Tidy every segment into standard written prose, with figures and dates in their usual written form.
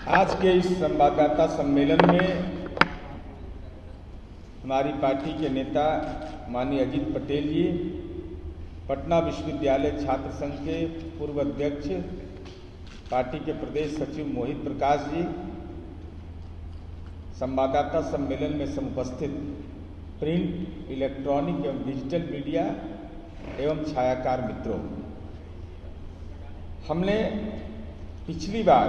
आज के इस संवाददाता सम्मेलन में हमारी पार्टी के नेता माननीय अजीत पटेल जी, पटना विश्वविद्यालय छात्र संघ के पूर्व अध्यक्ष पार्टी के प्रदेश सचिव मोहित प्रकाश जी, संवाददाता सम्मेलन में समुपस्थित प्रिंट, इलेक्ट्रॉनिक एवं डिजिटल मीडिया एवं छायाकार मित्रों, हमने पिछली बार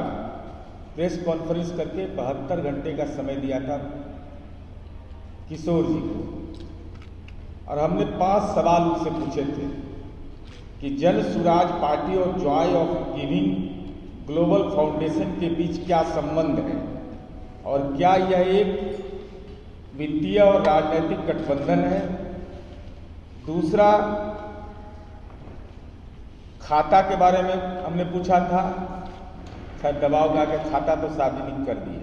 प्रेस कॉन्फ्रेंस करके 72 घंटे का समय दिया था किशोर जी को, और हमने 5 सवाल उनसे पूछे थे कि जन सुराज पार्टी और Joy of giving global foundation के बीच क्या संबंध है और क्या यह एक वित्तीय और राजनीतिक गठबंधन है। दूसरा, खाता के बारे में हमने पूछा था, खैर दबाव में के खाता तो सार्वजनिक कर दिए,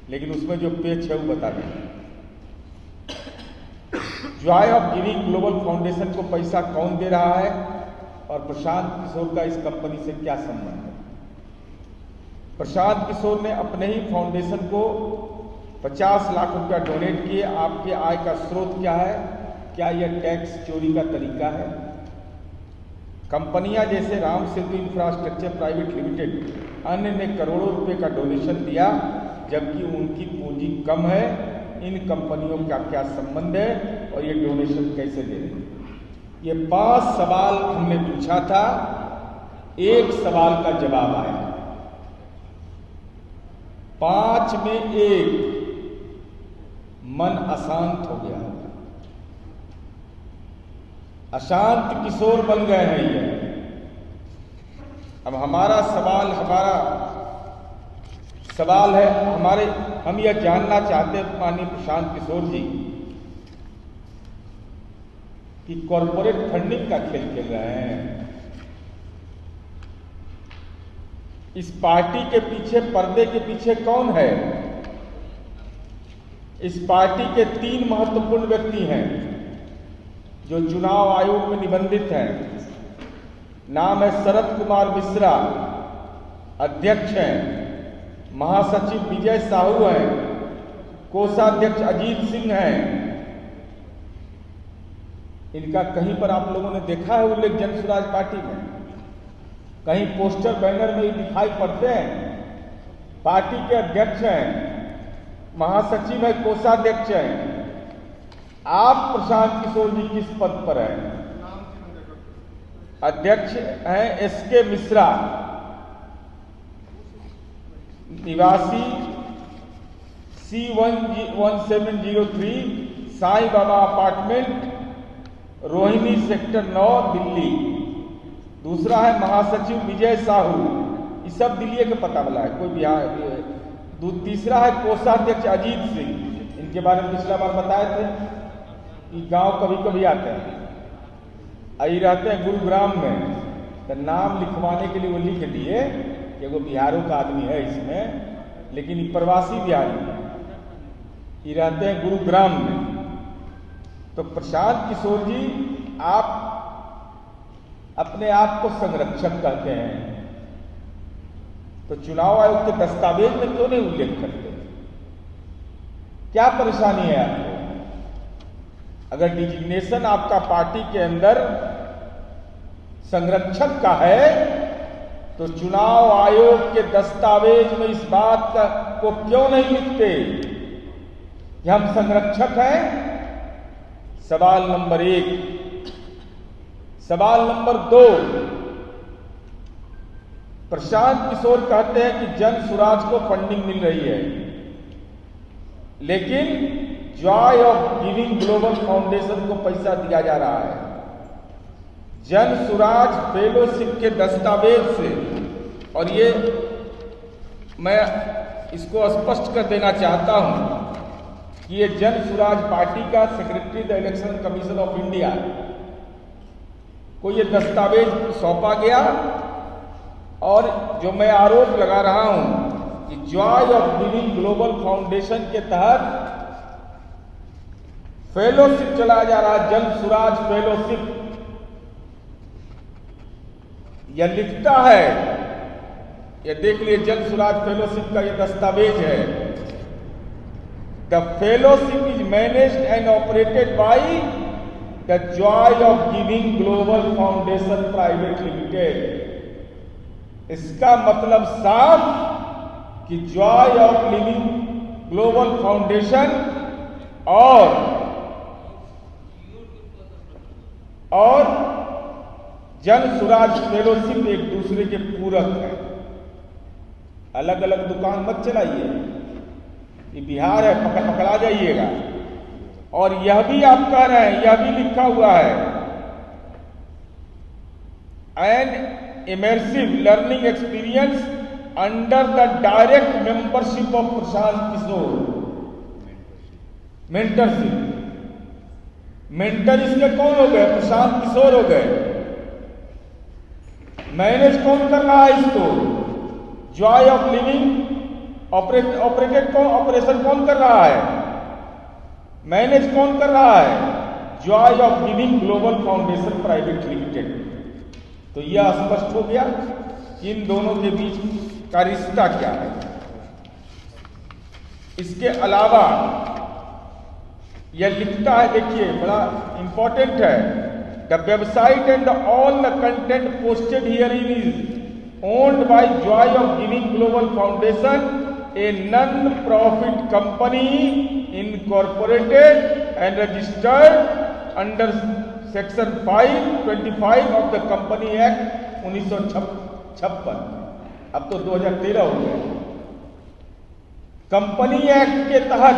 लेकिन उसमें जो पेच है वो बता दें। Joy of giving global foundation को पैसा कौन दे रहा है और प्रशांत किशोर का इस कंपनी से क्या संबंध है। प्रशांत किशोर ने अपने ही फाउंडेशन को 50 लाख रुपया डोनेट किए। आपके आय का स्रोत क्या है? क्या यह टैक्स चोरी का तरीका है? कंपनियां जैसे Ram Setu infrastructure private limited अन्य ने करोड़ों रुपए का डोनेशन दिया, जबकि उनकी पूंजी कम है। इन कंपनियों का क्या संबंध है और ये डोनेशन कैसे दे रहे हैं? ये 5 सवाल हमने पूछा था, एक सवाल का जवाब आया। 5 में 1, मन अशांत हो गया। अशांत किशोर बन गए हैं ये। अब हमारा सवाल है, हम यह जानना चाहते हैं माननीय प्रशांत किशोर जी कि कॉरपोरेट फंडिंग का खेल खेल रहे हैं। इस पार्टी के पीछे, पर्दे के पीछे कौन है? इस पार्टी के 3 महत्वपूर्ण व्यक्ति हैं जो चुनाव आयोग में निबंधित हैं। नाम है शरद कुमार मिश्रा, अध्यक्ष हैं। महासचिव विजय साहू हैं। कोषाध्यक्ष अजीत सिंह हैं। इनका कहीं पर आप लोगों ने देखा है उल्लेख जन सुराज पार्टी में? कहीं पोस्टर बैनर में दिखाई पड़ते हैं? पार्टी के अध्यक्ष हैं, महासचिव है, कोषाध्यक्ष हैं। आप प्रशांत किशोर जी किस पद पर हैं? अध्यक्ष हैं SK मिश्रा, निवासी C1703 Sai Baba apartment, Rohini sector 9, Delhi. दूसरा है महासचिव विजय साहू, ये सब दिल्ली के पता वाला है, कोई बिहार। तीसरा है कोषाध्यक्ष अजीत सिंह, इनके बारे में पिछला बार बताए थे। ये गांव कभी कभी आते हैं, आई रहते हैं गुरुग्राम में, तो नाम लिखवाने के लिए वो लिख दिए कि वो बिहारों का आदमी है इसमें, लेकिन ये प्रवासी बिहारी है। ये रहते हैं गुरुग्राम में। तो प्रशांत किशोर जी, आप अपने आप को संरक्षक कहते हैं, तो चुनाव आयोग के दस्तावेज में क्यों नहीं उल्लेख करते? क्या परेशानी है आपको? अगर डिजिग्नेशन आपका पार्टी के अंदर संरक्षक का है, तो चुनाव आयोग के दस्तावेज में इस बात को क्यों नहीं लिखते कि हम संरक्षक हैं? सवाल नंबर 1। सवाल नंबर 2, प्रशांत किशोर कहते हैं कि जन सुराज को फंडिंग मिल रही है, लेकिन Joy of giving global foundation को पैसा दिया जा रहा है। जन सुराज फेलोशिप के दस्तावेज से, और ये मैं इसको स्पष्ट कर देना चाहता हूं कि ये जन सुराज पार्टी का secretary the election commission of India को ये दस्तावेज सौंपा गया, और जो मैं आरोप लगा रहा हूं कि Joy of giving global foundation के तहत फेलोशिप चलाया जा रहा है, जन सुराज फेलोशिप। यह लिखता है ये देख लिए जन सुराज फेलोशिप का ये दस्तावेज है। The fellowship is managed and operated by the Joy of giving global foundation private limited. इसका मतलब साफ कि Joy of living global foundation और जन सुराज फेलोशिप एक दूसरे के पूरक हैं। अलग अलग दुकान मत चलाइए, ये बिहार है, पकड़ा जाइएगा। और यह भी आप कह रहे हैं, यह भी लिखा हुआ है, an immersive learning experience under the direct membership of Prashant Kishor. Mentorship, mentor इसके कौन हो गए? प्रशांत किशोर हो गए। मैनेज कौन कर रहा है इसको? जॉय ऑफ लिविंग ऑपरेटेड कौन, ऑपरेशन कौन कर रहा है? मैनेज कौन कर रहा है? Joy of giving global foundation private limited. तो यह स्पष्ट हो गया कि इन दोनों के बीच का रिश्ता क्या है। इसके अलावा यह लिखता है, देखिए बड़ा इंपॉर्टेंट है, the website and all the content posted here in is owned by Joy of giving global foundation, a non profit company incorporated and registered under section 525 of the company act 1956। अब तो 2013 हो गया। Company act के तहत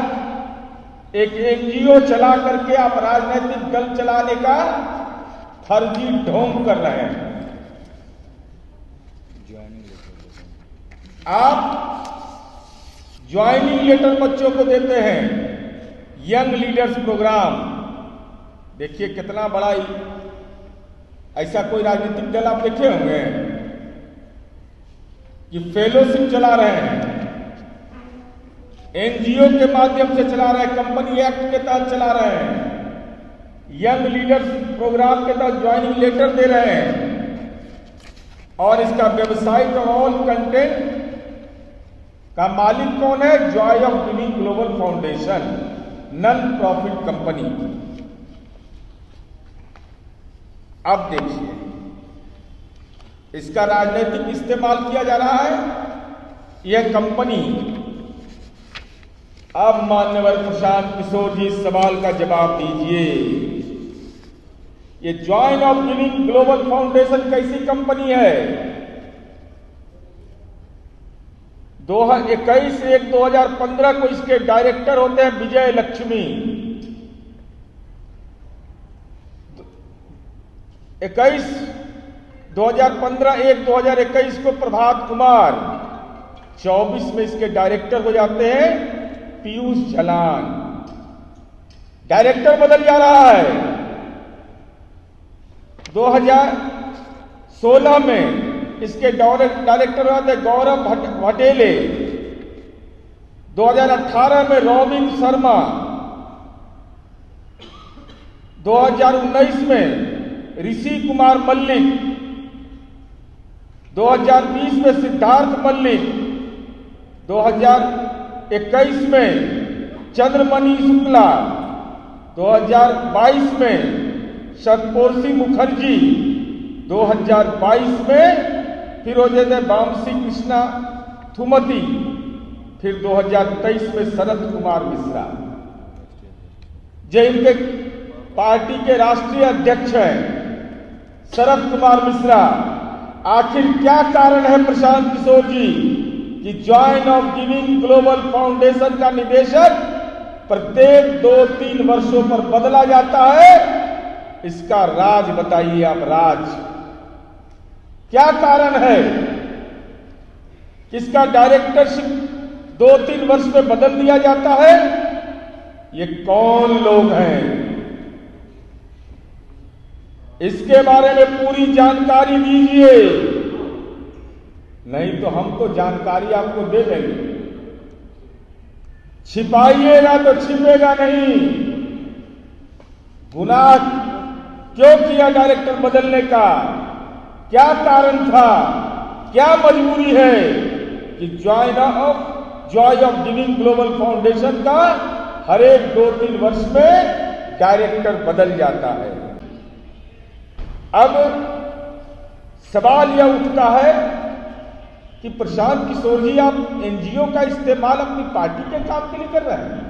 एक NGO चला करके आप राजनीतिक दल चलाने का फर्जी ढोंग कर रहे हैं। आप ज्वाइनिंग लेटर बच्चों को देते हैं, यंग लीडर्स प्रोग्राम। देखिए कितना बड़ा, ऐसा कोई राजनीतिक दल आप देखे होंगे कि फेलोशिप चला रहे हैं, एनजीओ के माध्यम से चला रहे हैं, कंपनी एक्ट के तहत चला रहे हैं, यंग लीडर्स प्रोग्राम के तहत ज्वाइनिंग लेटर दे रहे हैं। और इसका वेबसाइट और ऑल कंटेंट का मालिक कौन है? Joy of giving global foundation, non profit company. अब देखिए इसका राजनीतिक इस्तेमाल किया जा रहा है। यह कंपनी, अब मान्यवर प्रशांत किशोर जी इस सवाल का जवाब दीजिए, ये Joy of giving global foundation कैसी कंपनी है? 21/1/2015 को इसके डायरेक्टर होते हैं विजय लक्ष्मी, 2015-1/2021 को प्रभात कुमार, 24 में इसके डायरेक्टर हो जाते हैं पीयूष झलान। डायरेक्टर बदल जा रहा है। 2016 में इसके डायरेक्टर होते गौरव भटेले, 2018 में रॉबिन शर्मा, 2019 में ऋषि कुमार मल्लिक, 2020 में सिद्धार्थ मल्लिक, 2021 में चंद्रमणि शुक्ला, 2022 में शतपोर्शी मुखर्जी, 2022 में फिर हो जाते वामसी कृष्णा थुमती, फिर 2023 में शरद कुमार मिश्रा, जो इनके पार्टी के राष्ट्रीय अध्यक्ष हैं शरद कुमार मिश्रा। आखिर क्या कारण है प्रशांत किशोर जी कि Joy of giving global foundation का निदेशक प्रत्येक 2-3 वर्षों पर बदला जाता है? इसका राज बताइए आप, राज क्या कारण है? किसका डायरेक्टरशिप 2-3 वर्ष में बदल दिया जाता है? ये कौन लोग हैं? इसके बारे में पूरी जानकारी दीजिए, नहीं तो हम तो जानकारी आपको दे देंगे। छिपाइएगा तो छिपेगा नहीं। गुनाह क्यों किया डायरेक्टर बदलने का? क्या कारण था? क्या मजबूरी है कि Joy of giving global foundation का हर एक 2-3 वर्ष में डायरेक्टर बदल जाता है। अब सवाल यह उठता है कि प्रशांत किशोर जी, आप एनजीओ का इस्तेमाल अपनी पार्टी के काम के लिए कर रहे हैं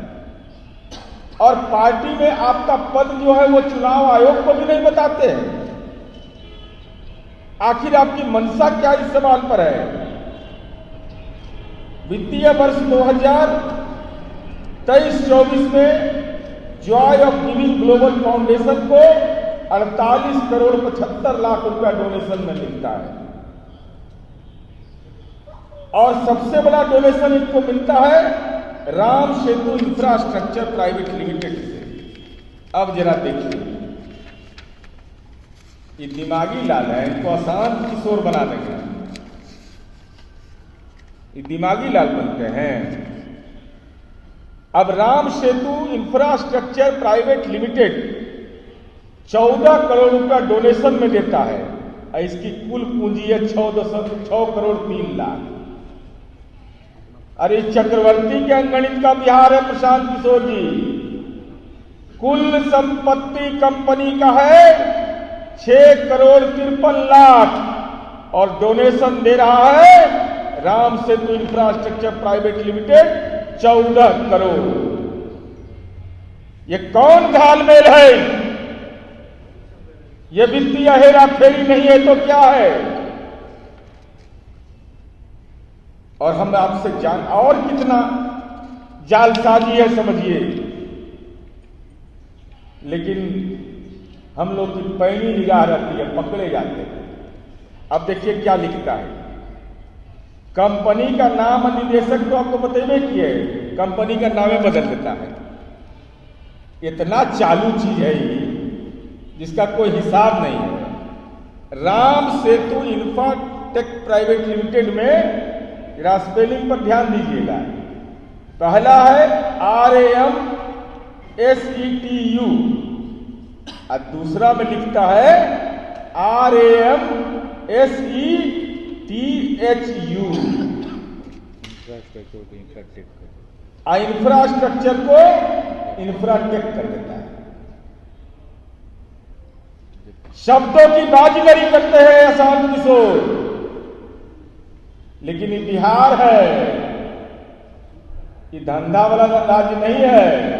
और पार्टी में आपका पद जो है वो चुनाव आयोग को भी नहीं बताते हैं। आखिर आपकी मंशा क्या इस सवाल पर है? वित्तीय वर्ष 2023-24 में Joy of giving global foundation को 48 करोड़ 75 लाख रुपया डोनेशन में मिलता है और सबसे बड़ा डोनेशन इनको मिलता है Ram Setu infrastructure private limited से। अब जरा देखिए, ये दिमागी लाल है, इनको अशांत किशोर बना देंगे, ये दिमागी लाल बनते हैं। अब Ram Setu infrastructure private limited 14 crore रुपया डोनेशन में देता है और इसकी कुल पूंजी है 6 करोड़ 3 लाख। अरे चक्रवर्ती के अंगणित का बिहार है प्रशांत किशोर जी। कुल संपत्ति कंपनी का है 6 करोड़ 53 लाख और डोनेशन दे रहा है Ram Setu infrastructure private limited 14 crore. ये कौन घालमेल है? ये वित्तीय हेरा फेरी नहीं है तो क्या है? और हम आपसे और कितना जालसाजी है समझिए। लेकिन हम लोग की पैनी निगाह रहती है, पकड़े जाते हैं। अब देखिए क्या लिखता है, कंपनी का नाम निदेशक तो आपको बतेबे किए, कंपनी का नाम बदल देता है। इतना चालू चीज है ये जिसका कोई हिसाब नहीं है। Ram Setu Infratech private limited में स्पेलिंग पर ध्यान दीजिएगा। पहला है RAMSETU और दूसरा में लिखता है RAMSETHU। इंफ्रास्ट्रक्चर को इंफ्राटेक कर देता है। शब्दों की बाजीगरी करते हैं अशांत किशोर। लेकिन ये बिहार है, ये धंधा वाला राज्य नहीं है।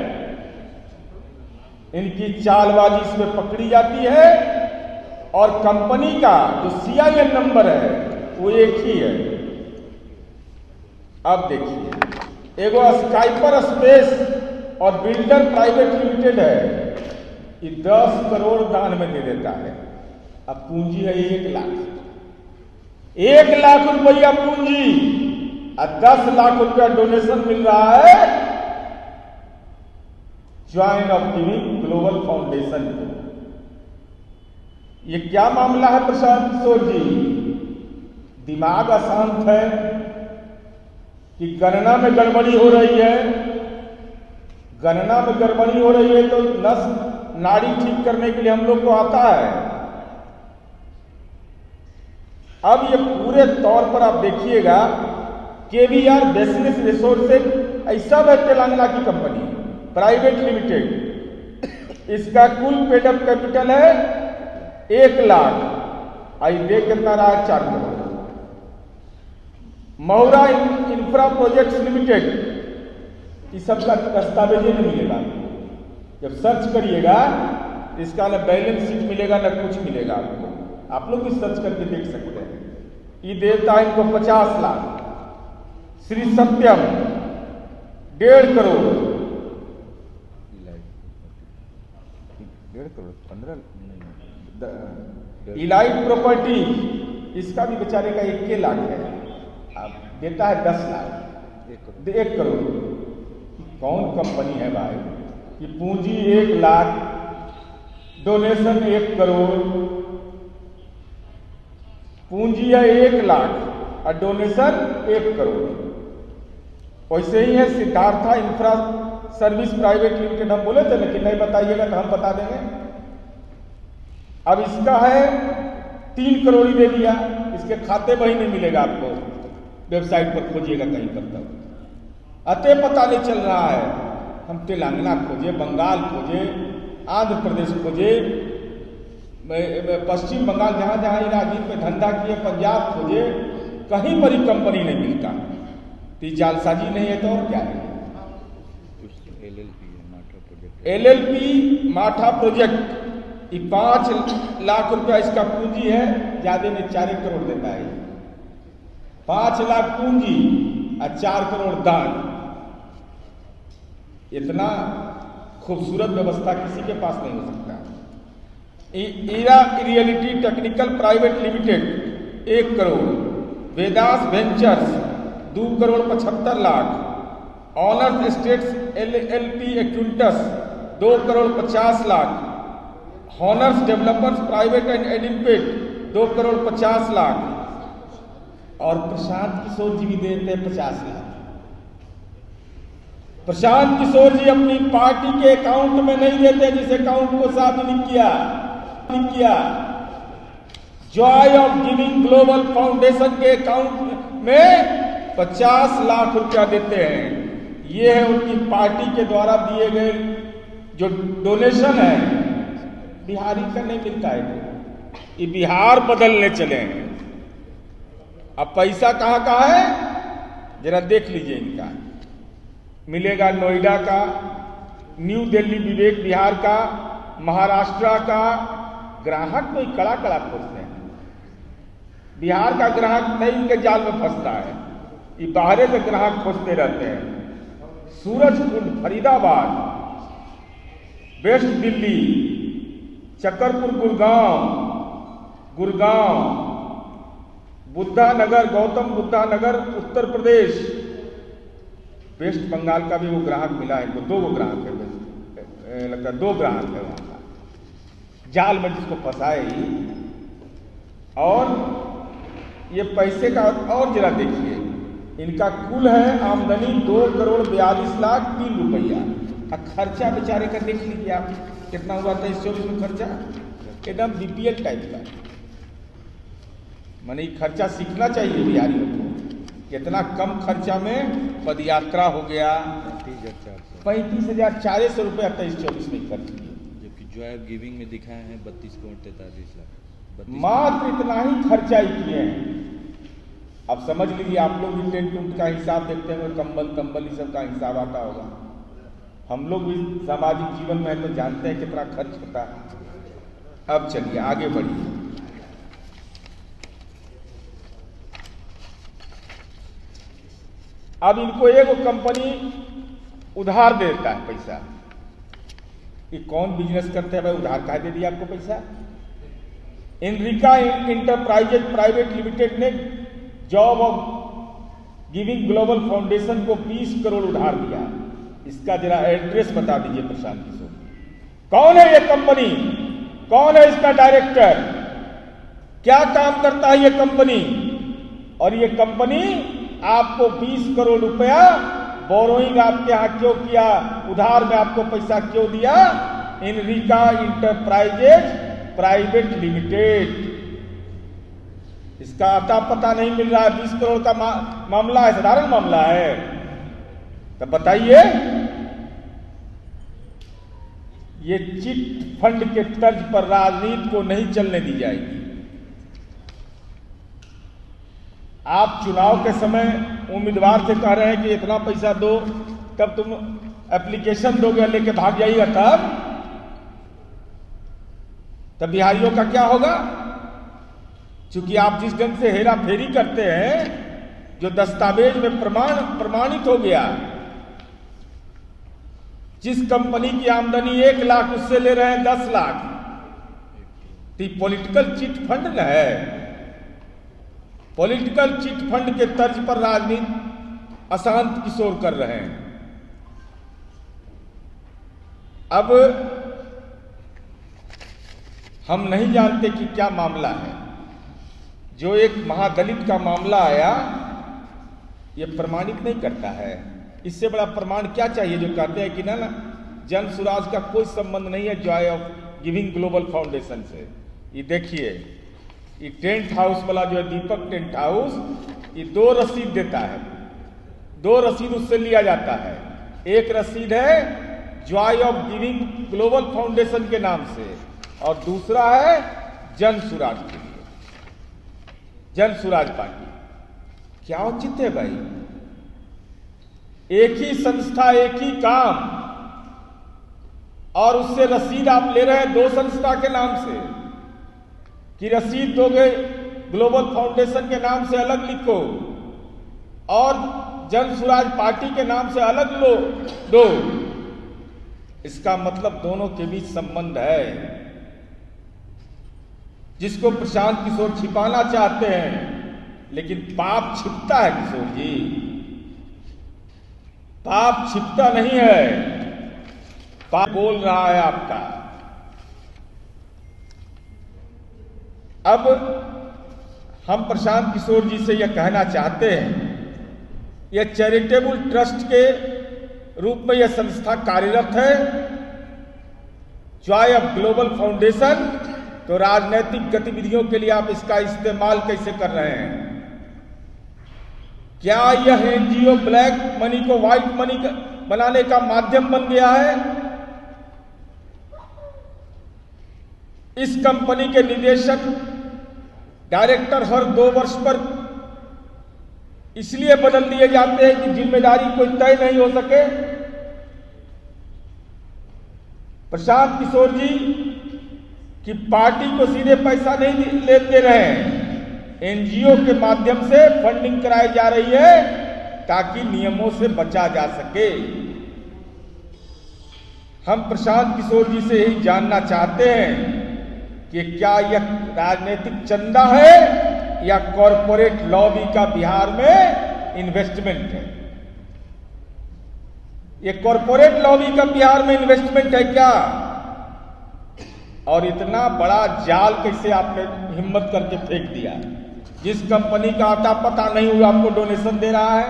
इनकी चालबाजी इसमें पकड़ी जाती है और कंपनी का जो CIN नंबर है वो एक ही है। अब देखिए, एगो स्काइपर स्पेस और बिल्डर प्राइवेट लिमिटेड है, ये 10 करोड़ दान में दे देता है। अब पूंजी है 1 लाख, 1 लाख रुपया पूंजी और 10 लाख रुपया डोनेशन मिल रहा है Joy of giving global foundation को। ये क्या मामला है प्रशांत किशोर जी? दिमाग अशांत है कि गणना में गड़बड़ी हो रही है। गणना में गड़बड़ी हो रही है तो नस नाड़ी ठीक करने के लिए हम लोग को आता है। अब ये पूरे तौर पर आप देखिएगा, KVR बिजनेस रिसोर्सेज ऐसा है तेलंगाना की कंपनी प्राइवेट लिमिटेड। इसका कुल पेडअप कैपिटल है 1 लाख, आई दे कितना रहा 4 करोड़। मौरा इंफ्रा प्रोजेक्ट्स लिमिटेड, इस सब का दस्तावेज नहीं मिलेगा। जब सर्च करिएगा इसका ना बैलेंस शीट मिलेगा ना कुछ मिलेगा आपको। आप लोग भी सर्च करके देख सकते हैं। ये देता है इनको 50 लाख। श्री सत्यम 1.5 करोड़, 1.5 करोड़ 15 इलाइट प्रॉपर्टी, इसका भी बेचारे का 1 लाख है। अब देता है 10 लाख, 1 करोड़। कौन कंपनी है भाई? ये पूंजी 1 लाख, डोनेशन 1 करोड़। पूंजी है 1 लाख और डोनेशन 1 करोड़। वैसे ही है Siddhartha infra service private limited, हम बोले थे लेकिन नहीं बताइएगा तो हम बता देंगे। अब इसका है 3 करोड़ ही दे दिया। इसके खाते में ही नहीं मिलेगा आपको, वेबसाइट पर खोजिएगा कहीं पर तब अतः पता नहीं चल रहा है। हम तेलंगाना खोजे, बंगाल खोजे, आंध्र प्रदेश खोजे, पश्चिम बंगाल जहाँ जहाँ राजीव में धंधा किए, पंजाब खोजे, कहीं पर ही कंपनी नहीं मिलता। तो जालसाजी नहीं है तो और क्या है। LLP माठा प्रोजेक्ट, ये 5 लाख रुपया इसका पूंजी है, ज्यादा में 4 करोड़ देता है। 5 लाख पूंजी और 4 करोड़ दान। इतना खूबसूरत व्यवस्था किसी के पास नहीं हो सकता। Era reality technical private limited 1 crore, Vedas ventures 2 crore 75 lakh, honours estates LLP एक्विंटस 2 crore 50 lakh, honours developers private and एडिपेट 2 करोड़ 50 लाख, और प्रशांत किशोर जी भी देते हैं 50 लाख। प्रशांत किशोर जी अपनी पार्टी के अकाउंट में नहीं देते, जिस अकाउंट को साफ नहीं किया। Joy of giving global foundation के अकाउंट में 50 लाख रुपया देते हैं। ये है उनकी पार्टी के द्वारा दिए गए जो डोनेशन है। बिहारी का नहीं मिलता है, ये बिहार बदलने चले हैं। अब पैसा कहाँ का है जरा देख लीजिए। इनका मिलेगा नोएडा का, न्यू दिल्ली विवेक विहार का, महाराष्ट्र का। ग्राहक तो कड़ा खोजते हैं, बिहार का ग्राहक नहीं इनके जाल में फंसता है, ये बाहर से ग्राहक खोजते रहते हैं। सूरजकुंड, फरीदाबाद, वेस्ट दिल्ली, चकरपुर, गुड़गांव, बुद्धा नगर, गौतम बुद्धा नगर, उत्तर प्रदेश। वेस्ट बंगाल का भी वो ग्राहक मिला है, तो 2 ग्राहक है, लगता 2 ग्राहक है वहां का, जाल में जिसको फंसाए ही। और ये पैसे का और जरा देखिए, इनका कुल है आमदनी 2 करोड़ 42 लाख 3 रुपया। अब खर्चा बेचारे का देख लीजिए आप कितना हुआ था इस 24 में खर्चा, एकदम BPL टाइप का। माने खर्चा सीखना चाहिए बिहारियों को। कितना कम खर्चा में पदयात्रा हो गया, 35,400 रुपया 23-24 में खर्च किया, जबकि जॉय ऑफ गिविंग में दिखाए हैं 32 करोड़ 43 लाख। मात्र इतना ही खर्चा ही किए हैं। अब समझ लीजिए आप लोग भी टेंट उंट का हिसाब देखते हैं, कंबल ये सब का हिसाब आता होगा। हम लोग भी सामाजिक जीवन में तो जानते हैं कितना खर्च होता है। अब चलिए आगे बढ़िए। अब इनको एक कंपनी उधार दे देता है पैसा। ये कौन बिजनेस करते हैं भाई, उधार काहे दे दिया आपको पैसा। इनरिका इंटरप्राइजेज प्राइवेट लिमिटेड ने job of giving global foundation को 20 करोड़ उधार दिया। इसका जरा एड्रेस बता दीजिए प्रशांत किशोर। कौन है ये कंपनी, कौन है इसका डायरेक्टर, क्या काम करता है ये कंपनी, और ये कंपनी आपको 20 करोड़ रुपया बोरोइंग आपके यहां क्यों किया, उधार में आपको पैसा क्यों दिया। इनरिका इंटरप्राइजेज प्राइवेट लिमिटेड, इसका अता पता नहीं मिल रहा है। 20 करोड़ का मामला है, साधारण मामला है। तो बताइए, ये चिट फंड के तर्ज पर राजनीति को नहीं चलने दी जाएगी। आप चुनाव के समय उम्मीदवार से कह रहे हैं कि इतना पैसा दो, तब तुम एप्लीकेशन दोगे लेके भाग जाइएगा, तब बिहारियों का क्या होगा। क्योंकि आप जिस ढंग से हेरा फेरी करते हैं, जो दस्तावेज में प्रमाणित हो गया, जिस कंपनी की आमदनी 1 लाख उससे ले रहे हैं 10 लाख, तो पॉलिटिकल चिट फंड न है। पॉलिटिकल चिट फंड के तर्ज पर राजनीति अशांत किशोर कर रहे हैं। अब हम नहीं जानते कि क्या मामला है। जो एक महादलित का मामला आया, यह प्रमाणित नहीं करता है। इससे बड़ा प्रमाण क्या चाहिए जो कहते हैं कि ना जन सुराज का कोई संबंध नहीं है Joy of giving global foundation से। ये देखिए, ये टेंट हाउस वाला जो है दीपक टेंट हाउस, ये 2 रसीद देता है, 2 रसीद उससे लिया जाता है। एक रसीद है Joy of giving global foundation के नाम से, और दूसरा है जन सुराज के लिए, जन सुराज पार्टी। क्या औचित्य है भाई? एक ही संस्था, एक ही काम, और उससे रसीद आप ले रहे हैं 2 संस्था के नाम से, कि रसीद दोगे ग्लोबल फाउंडेशन के नाम से अलग लिखो और जन सुराज पार्टी के नाम से अलग लो दो। इसका मतलब दोनों के बीच संबंध है, जिसको प्रशांत किशोर छिपाना चाहते हैं, लेकिन पाप छिपता है किशोर जी, पाप छिपता नहीं है, पाप बोल रहा है आपका। अब हम प्रशांत किशोर जी से यह कहना चाहते हैं, यह चैरिटेबल ट्रस्ट के रूप में यह संस्था कार्यरत है, जॉय ऑफ ग्लोबल फाउंडेशन। तो राजनीतिक गतिविधियों के लिए आप इसका इस्तेमाल कैसे कर रहे हैं? क्या यह एनजीओ ब्लैक मनी को व्हाइट मनी बनाने का माध्यम बन गया है? इस कंपनी के निदेशक डायरेक्टर हर 2 वर्ष पर इसलिए बदल दिए जाते हैं कि जिम्मेदारी कोई तय नहीं हो सके। प्रशांत किशोर जी की पार्टी को सीधे पैसा नहीं लेते रहे, एनजीओ के माध्यम से फंडिंग कराई जा रही है ताकि नियमों से बचा जा सके। हम प्रशांत किशोर जी से यही जानना चाहते हैं कि क्या यह राजनीतिक चंदा है या कॉरपोरेट लॉबी का बिहार में इन्वेस्टमेंट है? ये कॉरपोरेट लॉबी का बिहार में इन्वेस्टमेंट है क्या? और इतना बड़ा जाल कैसे आपने हिम्मत करके फेंक दिया? जिस कंपनी का आता पता नहीं हुआ आपको डोनेशन दे रहा है,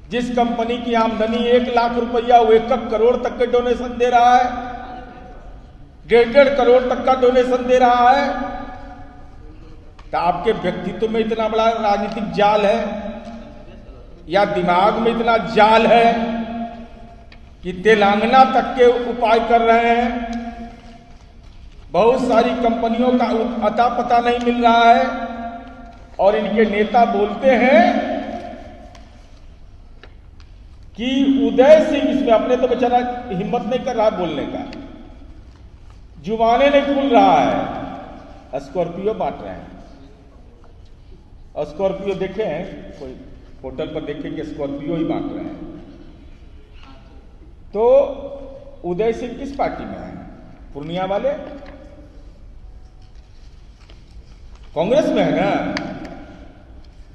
जिस कंपनी की आमदनी 1 लाख रुपया वो 1 करोड़ तक के डोनेशन दे रहा है, 1.5 करोड़ तक का डोनेशन दे रहा है, तो आपके व्यक्तित्व में इतना बड़ा राजनीतिक जाल है या दिमाग में इतना जाल है कि तेलंगाना तक के उपाय कर रहे हैं? बहुत सारी कंपनियों का अता पता नहीं मिल रहा है और इनके नेता बोलते हैं कि उदय सिंह, इसमें अपने तो बेचारा हिम्मत नहीं कर रहा बोलने का, जुबाने नहीं खुल रहा है, स्कॉर्पियो बांट रहे हैं। स्कॉर्पियो देखे हैं, कोई होटल पर देखे कि स्कॉर्पियो ही बांट रहे हैं। तो उदय सिंह किस पार्टी में है? पूर्णिया वाले कांग्रेस में है ना?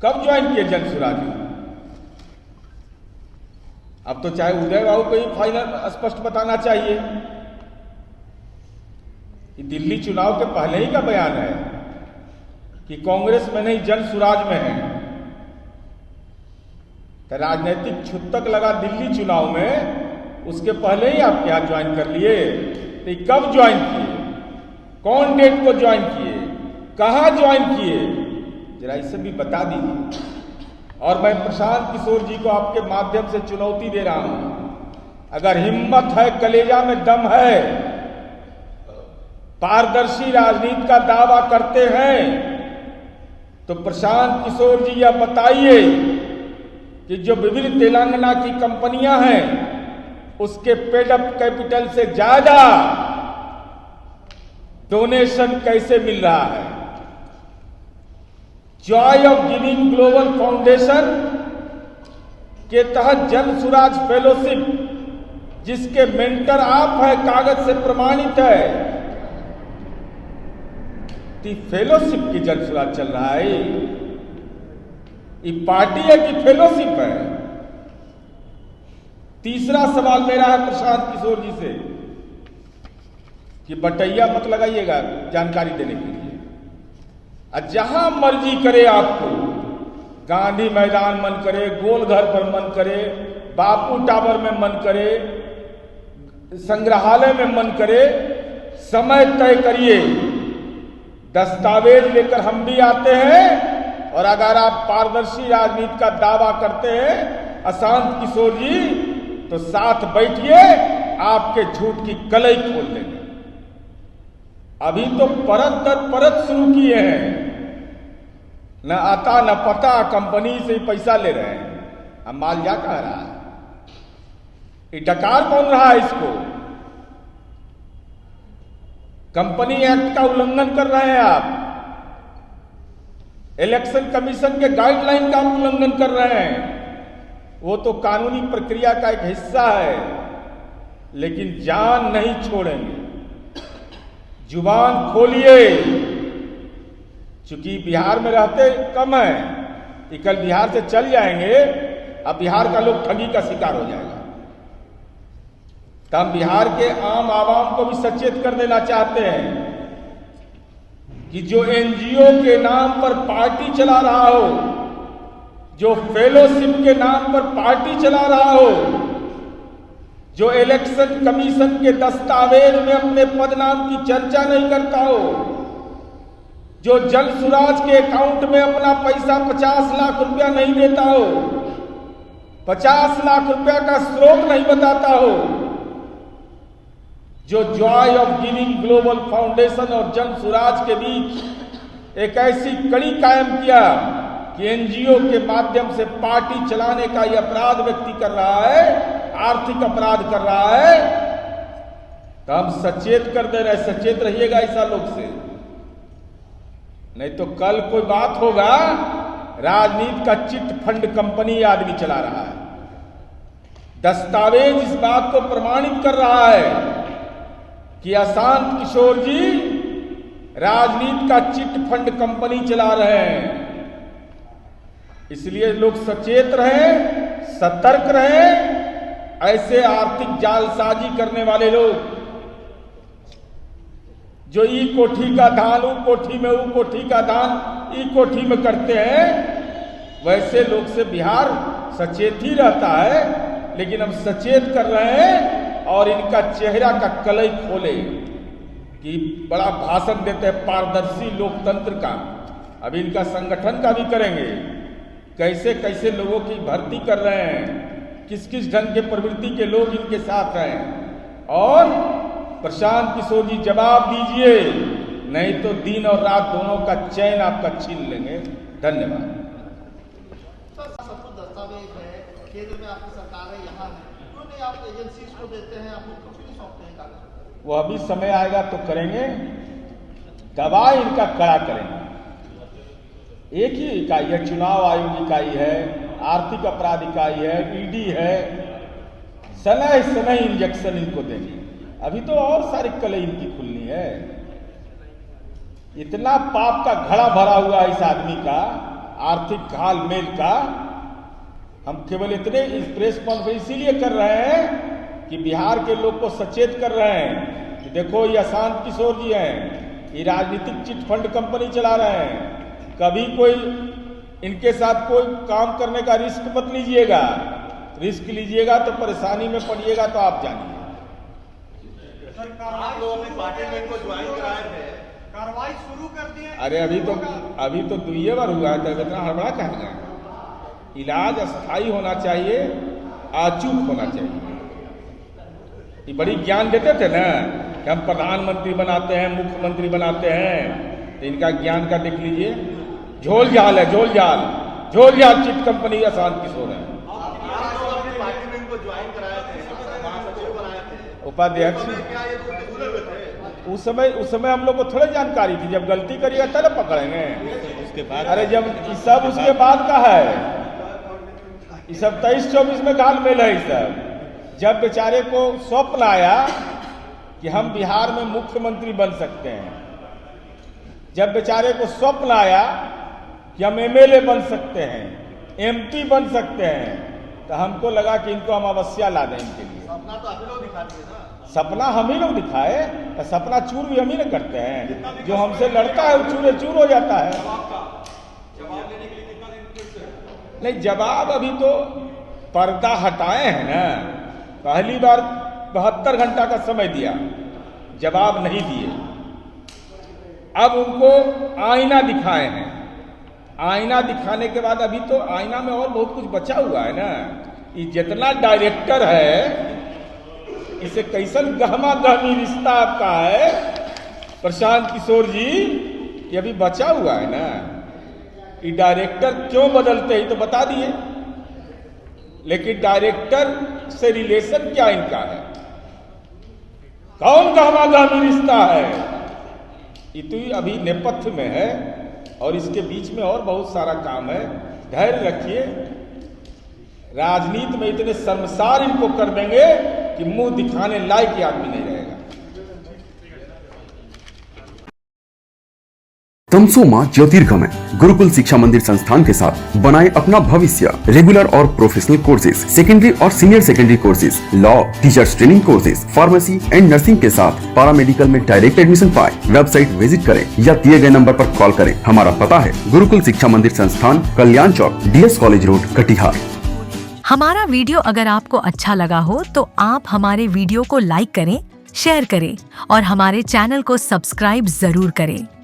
कब ज्वाइन किए जन सुराज? अब तो चाहे उदय बाबू को ही फाइनल स्पष्ट बताना चाहिए। दिल्ली चुनाव के पहले ही का बयान है कि कांग्रेस में नहीं जन सुराज में है। तो राजनीतिक छुतक लगा दिल्ली चुनाव में, उसके पहले ही आप क्या ज्वाइन कर लिए? तो कब ज्वाइन किए? कौन डेट को ज्वाइन किए? कहां ज्वाइन किए? जरा इसे भी बता दीजिए। और मैं प्रशांत किशोर जी को आपके माध्यम से चुनौती दे रहा हूं, अगर हिम्मत है, कलेजा में दम है, पारदर्शी राजनीति का दावा करते हैं, तो प्रशांत किशोर जी यह बताइए कि जो विभिन्न तेलंगाना की कंपनियां हैं उसके पेडअप कैपिटल से ज्यादा डोनेशन कैसे मिल रहा है? Joy of giving global foundation के तहत जन सुराज फेलोशिप, जिसके मेंटर आप हैं, कागज से प्रमाणित है, फेलोशिप की जन सुराज चल रहा है। ये पार्टी है कि फेलोशिप है? तीसरा सवाल मेरा है प्रशांत किशोर जी से कि बटैया मत लगाइएगा जानकारी देने के लिए। जहां मर्जी करे आपको, गांधी मैदान मन करे, गोलघर पर मन करे, बापू टावर में मन करे, संग्रहालय में मन करे, समय तय करिए, दस्तावेज लेकर हम भी आते हैं, और अगर आप पारदर्शी राजनीति का दावा करते हैं अशांत किशोर जी, तो साथ बैठिए, आपके झूठ की कलई खोल देंगे। अभी तो परत दर परत शुरू किए हैं, न आता न पता, कंपनी से पैसा ले रहे हैं। अब माल जा कह रहा है, ये डकार कौन रहा है इसको? कंपनी एक्ट का उल्लंघन कर रहे हैं आप, इलेक्शन कमीशन के गाइडलाइन का उल्लंघन कर रहे हैं। वो तो कानूनी प्रक्रिया का एक हिस्सा है, लेकिन जान नहीं छोड़ेंगे। जुबान खोलिए, चूंकि बिहार में रहते कम है, कि कल बिहार से चल जाएंगे, अब बिहार का लोग ठगी का शिकार हो जाएगा। तो हम बिहार के आम आवाम को भी सचेत कर देना चाहते हैं कि जो एनजीओ के नाम पर पार्टी चला रहा हो, जो फेलोशिप के नाम पर पार्टी चला रहा हो, जो इलेक्शन कमीशन के दस्तावेज में अपने पदनाम की चर्चा नहीं करता हो, जो जल सुराज के अकाउंट में अपना पैसा 50 लाख रुपया नहीं देता हो, 50 लाख रुपया का स्रोत नहीं बताता हो, जो Joy of giving global foundation और जन सुराज के बीच एक ऐसी कड़ी कायम किया कि एनजीओ के माध्यम से पार्टी चलाने का यह अपराध व्यक्ति कर रहा है, आर्थिक अपराध कर रहा है, तो हम सचेत कर दे रहे, सचेत रहिएगा ऐसा लोग से, नहीं तो कल कोई बात होगा, राजनीति का चिट फंड कंपनी आदमी चला रहा है। दस्तावेज इस बात को प्रमाणित कर रहा है कि अशांत किशोर जी राजनीति का चिट फंड कंपनी चला रहे हैं। इसलिए लोग सचेत रहें, सतर्क रहें। ऐसे आर्थिक जालसाजी करने वाले लोग जो ई कोठी का दान ऊ कोठी में, ऊ कोठी का दान ई कोठी में करते हैं, वैसे लोग से बिहार सचेत ही रहता है। लेकिन हम सचेत कर रहे हैं और इनका चेहरा का कलई खोले कि बड़ा भाषण देते हैं पारदर्शी लोकतंत्र का। अभी इनका संगठन का भी करेंगे, कैसे कैसे लोगों की भर्ती कर रहे हैं, किस किस ढंग के प्रवृत्ति के लोग इनके साथ हैं। और प्रशांत किशोर जी जवाब दीजिए, नहीं तो दिन और रात दोनों का चैन आपका छीन लेंगे। धन्यवाद। सब कुछ दस्तावेज है, केंद्र में आपकी सरकार है, यहाँ है, क्यों नहीं आप एजेंसीज को देते हैं, आप लोग कुछ नहीं सौंपते हैं कागज? वो अभी समय आएगा तो करेंगे, दबाव इनका कड़ा करेंगे। एक ही इकाई है, चुनाव आयोग इकाई है, आर्थिक अपराध इकाई है, ईडी है, सनह सनह इंजेक्शन इनको देंगे। अभी तो और सारी कलई इनकी खुलनी है। इतना पाप का घड़ा भरा हुआ है इस आदमी का, आर्थिक घालमेल का। हम केवल इतने इस प्रेस कॉन्फ्रेंस इसीलिए कर रहे हैं कि बिहार के लोग को सचेत कर रहे हैं कि देखो ये अशांत किशोर जी हैं, ये राजनीतिक चिट फंड कंपनी चला रहे हैं। कभी कोई इनके साथ कोई काम करने का रिस्क मत लीजिएगा, रिस्क लीजिएगा तो परेशानी में पड़िएगा, तो आप जानिए। आप लोग अपने पार्टी को ज्वाइन कराए थे, कार्रवाई शुरू कर दी है। अरे अभी तो दुइये बार हुआ है, तो इतना हड़बड़ा कह रहे हैं। इलाज अस्थायी होना चाहिए, अचूक होना चाहिए। ये बड़ी ज्ञान देते थे ना कि हम प्रधानमंत्री बनाते हैं, मुख्यमंत्री बनाते हैं, तो इनका ज्ञान का देख लीजिए, झोल झाल है, झोल झाल चिट कंपनी अशांत किशोर है। उपाध्यक्ष उस समय हम लोग को थोड़ी जानकारी थी, जब गलती करिएगा तब पकड़ेंगे, उसके बाद। अरे जब ये सब उसके बाद का है, ये सब 23-24 में घालमेल है। ये सब जब बेचारे को स्वप्न आया कि हम बिहार में मुख्यमंत्री बन सकते हैं, जब बेचारे को स्वप्न आया कि हम एमएलए बन सकते हैं, एमपी बन सकते हैं, तो हमको लगा कि इनको हम अवश्य ला दें इनके लिए। सपना तो आप ही लोग दिखा दिए ना। सपना हम ही लोग दिखाए, तो सपना चूर भी हम ही लोग करते हैं। जो हमसे लड़ता है वो चूरे चूर हो जाता है। नहीं, जवाब अभी तो पर्दा हटाए हैं ना। पहली बार 72 घंटा का समय दिया, जवाब नहीं दिए। अब उनको आईना दिखाए हैं। आईना दिखाने के बाद अभी तो आईना में और बहुत कुछ बचा हुआ है ना। ये जितना डायरेक्टर है, इसे कैसन गहमा गहमी रिश्ता आपका है प्रशांत किशोर जी, ये अभी बचा हुआ है ना। ये डायरेक्टर क्यों बदलते हैं तो बता दिए, लेकिन डायरेक्टर से रिलेशन क्या इनका है, कौन गहमा गहमी रिश्ता है, ये तो अभी नेपथ्य में है और इसके बीच में और बहुत सारा काम है। धैर्य रखिए, राजनीति में इतने शर्मसार इनको कर देंगे कि मुंह दिखाने लायक आदमी नहीं रहेगा। तमसोमा ज्योतिर्गमय गुरुकुल शिक्षा मंदिर संस्थान के साथ बनाए अपना भविष्य। रेगुलर और प्रोफेशनल कोर्सेज, सेकेंडरी और senior secondary courses, law, teachers training courses, pharmacy and nursing के साथ पैरामेडिकल में डायरेक्ट एडमिशन पाए। वेबसाइट विजिट करें या दिए गए नंबर पर कॉल करें। हमारा पता है गुरुकुल शिक्षा मंदिर संस्थान, कल्याण चौक, DS कॉलेज रोड, कटिहार। हमारा वीडियो अगर आपको अच्छा लगा हो तो आप हमारे वीडियो को लाइक करें, शेयर करें और हमारे चैनल को सब्सक्राइब जरूर करें।